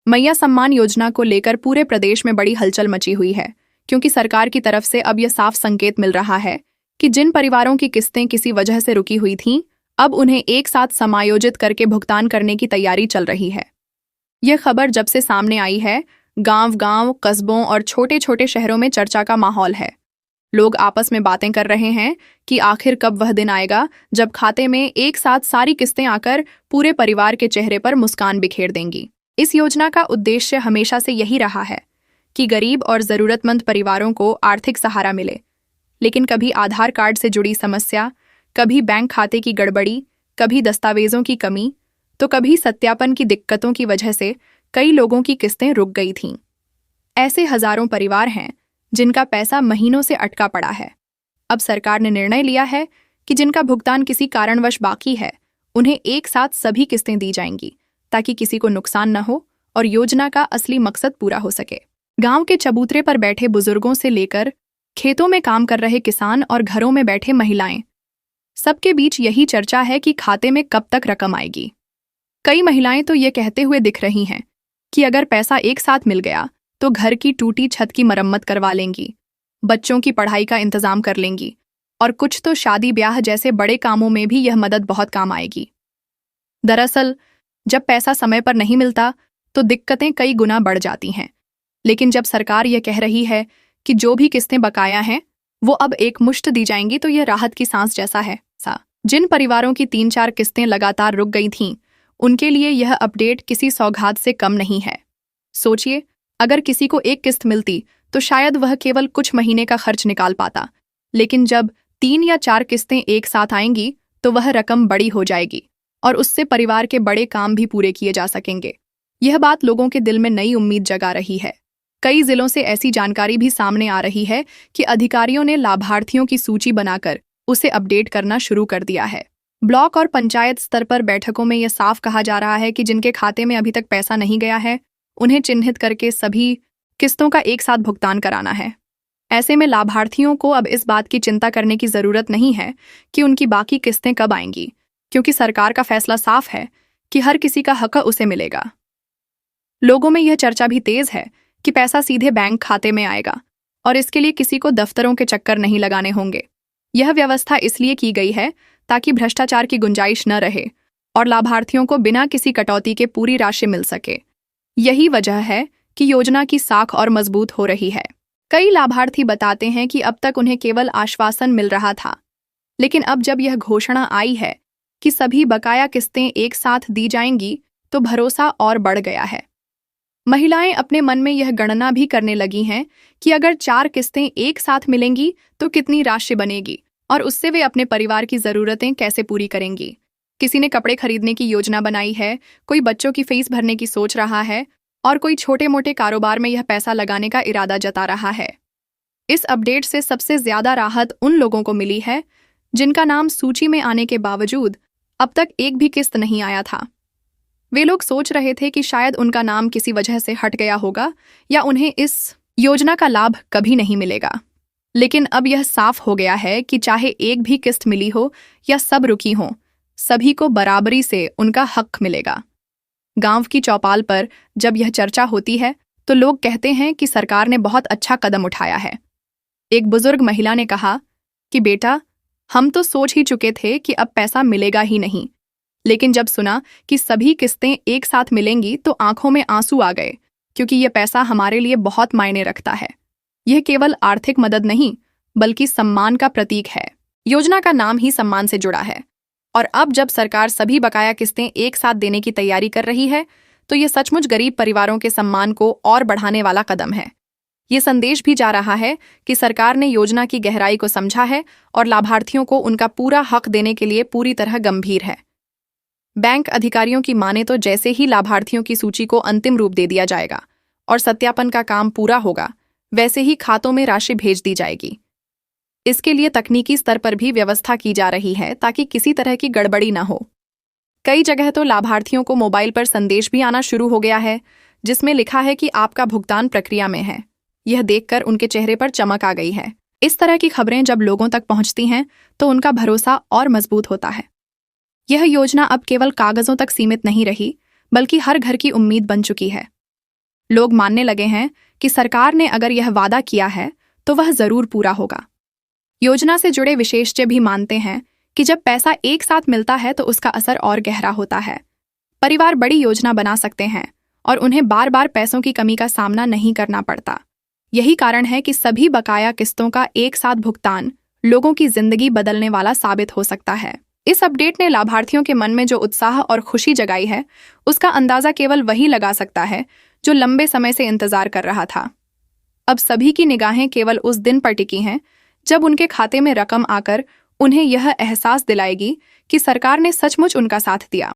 मैया सम्मान योजना को लेकर पूरे प्रदेश में बड़ी हलचल मची हुई है, क्योंकि सरकार की तरफ से अब यह साफ संकेत मिल रहा है कि जिन परिवारों की किस्तें किसी वजह से रुकी हुई थीं, अब उन्हें एक साथ समायोजित करके भुगतान करने की तैयारी चल रही है। यह खबर जब से सामने आई है, गांव-गांव, कस्बों और छोटे-छोटे शहरों में चर्चा का माहौल है। लोग आपस में बातें कर रहे हैं कि आखिर कब वह दिन आएगा जब खाते में एक साथ सारी किस्तें आकर पूरे परिवार के चेहरे पर मुस्कान बिखेर देंगी। इस योजना का उद्देश्य हमेशा से यही रहा है कि गरीब और जरूरतमंद परिवारों को आर्थिक सहारा मिले, लेकिन कभी आधार कार्ड से जुड़ी समस्या, कभी बैंक खाते की गड़बड़ी, कभी दस्तावेजों की कमी, तो कभी सत्यापन की दिक्कतों की वजह से कई लोगों की किस्तें रुक गई थीं। ऐसे हजारों परिवार हैं जिनका पैसा महीनों से अटका पड़ा है। अब सरकार ने निर्णय लिया है कि जिनका भुगतान किसी कारणवश बाकी है, उन्हें एक साथ सभी किस्तें दी जाएंगी, ताकि किसी को नुकसान न हो और योजना का असली मकसद पूरा हो सके। गांव के चबूतरे पर बैठे बुजुर्गों से लेकर खेतों में काम कर रहे किसान और घरों में बैठे महिलाएं, सबके बीच यही चर्चा है कि खाते में कब तक रकम आएगी। कई महिलाएं तो ये कहते हुए दिख रही हैं कि अगर पैसा एक साथ मिल गया तो घर की टूटी छत की मरम्मत करवा लेंगी, बच्चों की पढ़ाई का इंतजाम कर लेंगी और कुछ तो शादी ब्याह जैसे बड़े कामों में भी यह मदद बहुत काम आएगी। दरअसल जब पैसा समय पर नहीं मिलता तो दिक्कतें कई गुना बढ़ जाती हैं, लेकिन जब सरकार यह कह रही है कि जो भी किस्तें बकाया हैं वो अब एक मुश्त दी जाएंगी, तो यह राहत की सांस जैसा है। जिन परिवारों की 3-4 किस्तें लगातार रुक गई थीं, उनके लिए यह अपडेट किसी सौगात से कम नहीं है। सोचिए, अगर किसी को एक किस्त मिलती तो शायद वह केवल कुछ महीने का खर्च निकाल पाता, लेकिन जब 3 या 4 किस्तें एक साथ आएंगी तो वह रकम बड़ी हो जाएगी और उससे परिवार के बड़े काम भी पूरे किए जा सकेंगे। यह बात लोगों के दिल में नई उम्मीद जगा रही है। कई जिलों से ऐसी जानकारी भी सामने आ रही है कि अधिकारियों ने लाभार्थियों की सूची बनाकर उसे अपडेट करना शुरू कर दिया है। ब्लॉक और पंचायत स्तर पर बैठकों में यह साफ कहा जा रहा है कि जिनके खाते में अभी तक पैसा नहीं गया है, उन्हें चिन्हित करके सभी किस्तों का एक साथ भुगतान कराना है। ऐसे में लाभार्थियों को अब इस बात की चिंता करने की जरूरत नहीं है कि उनकी बाकी किस्तें कब आएंगी, क्योंकि सरकार का फैसला साफ है कि हर किसी का हक उसे मिलेगा। लोगों में यह चर्चा भी तेज है कि पैसा सीधे बैंक खाते में आएगा और इसके लिए किसी को दफ्तरों के चक्कर नहीं लगाने होंगे। यह व्यवस्था इसलिए की गई है ताकि भ्रष्टाचार की गुंजाइश न रहे और लाभार्थियों को बिना किसी कटौती के पूरी राशि मिल सके। यही वजह है कि योजना की साख और मजबूत हो रही है। कई लाभार्थी बताते हैं कि अब तक उन्हें केवल आश्वासन मिल रहा था, लेकिन अब जब यह घोषणा आई है कि सभी बकाया किस्तें एक साथ दी जाएंगी तो भरोसा और बढ़ गया है। महिलाएं अपने मन में यह गणना भी करने लगी हैं कि अगर 4 किस्तें एक साथ मिलेंगी तो कितनी राशि बनेगी और उससे वे अपने परिवार की जरूरतें कैसे पूरी करेंगी। किसी ने कपड़े खरीदने की योजना बनाई है, कोई बच्चों की फीस भरने की सोच रहा है और कोई छोटे मोटे कारोबार में यह पैसा लगाने का इरादा जता रहा है। इस अपडेट से सबसे ज्यादा राहत उन लोगों को मिली है जिनका नाम सूची में आने के बावजूद अब तक एक भी किस्त नहीं आया था। वे लोग सोच रहे थे कि शायद उनका नाम किसी वजह से हट गया होगा या उन्हें इस योजना का लाभ कभी नहीं मिलेगा। लेकिन अब यह साफ हो गया है कि चाहे एक भी किस्त मिली हो या सब रुकी हो, सभी को बराबरी से उनका हक मिलेगा। गांव की चौपाल पर जब यह चर्चा होती है तो लोग कहते हैं कि सरकार ने बहुत अच्छा कदम उठाया है। एक बुजुर्ग महिला ने कहा कि बेटा, हम तो सोच ही चुके थे कि अब पैसा मिलेगा ही नहीं, लेकिन जब सुना कि सभी किस्तें एक साथ मिलेंगी तो आंखों में आंसू आ गए, क्योंकि यह पैसा हमारे लिए बहुत मायने रखता है। यह केवल आर्थिक मदद नहीं बल्कि सम्मान का प्रतीक है। योजना का नाम ही सम्मान से जुड़ा है और अब जब सरकार सभी बकाया किस्तें एक साथ देने की तैयारी कर रही है तो यह सचमुच गरीब परिवारों के सम्मान को और बढ़ाने वाला कदम है। ये संदेश भी जा रहा है कि सरकार ने योजना की गहराई को समझा है और लाभार्थियों को उनका पूरा हक देने के लिए पूरी तरह गंभीर है। बैंक अधिकारियों की माने तो जैसे ही लाभार्थियों की सूची को अंतिम रूप दे दिया जाएगा और सत्यापन का काम पूरा होगा, वैसे ही खातों में राशि भेज दी जाएगी। इसके लिए तकनीकी स्तर पर भी व्यवस्था की जा रही है ताकि किसी तरह की गड़बड़ी न हो। कई जगह तो लाभार्थियों को मोबाइल पर संदेश भी आना शुरू हो गया है जिसमें लिखा है कि आपका भुगतान प्रक्रिया में है। यह देखकर उनके चेहरे पर चमक आ गई है। इस तरह की खबरें जब लोगों तक पहुंचती हैं तो उनका भरोसा और मजबूत होता है। यह योजना अब केवल कागजों तक सीमित नहीं रही, बल्कि हर घर की उम्मीद बन चुकी है। लोग मानने लगे हैं कि सरकार ने अगर यह वादा किया है तो वह जरूर पूरा होगा। योजना से जुड़े विशेषज्ञ भी मानते हैं कि जब पैसा एक साथ मिलता है तो उसका असर और गहरा होता है। परिवार बड़ी योजना बना सकते हैं और उन्हें बार बार पैसों की कमी का सामना नहीं करना पड़ता। यही कारण है कि सभी बकाया किस्तों का एक साथ भुगतान लोगों की जिंदगी बदलने वाला साबित हो सकता है। इस अपडेट ने लाभार्थियों के मन में जो उत्साह और खुशी जगाई है, उसका अंदाजा केवल वही लगा सकता है जो लंबे समय से इंतजार कर रहा था। अब सभी की निगाहें केवल उस दिन पर टिकी हैं जब उनके खाते में रकम आकर उन्हें यह एहसास दिलाएगी कि सरकार ने सचमुच उनका साथ दिया।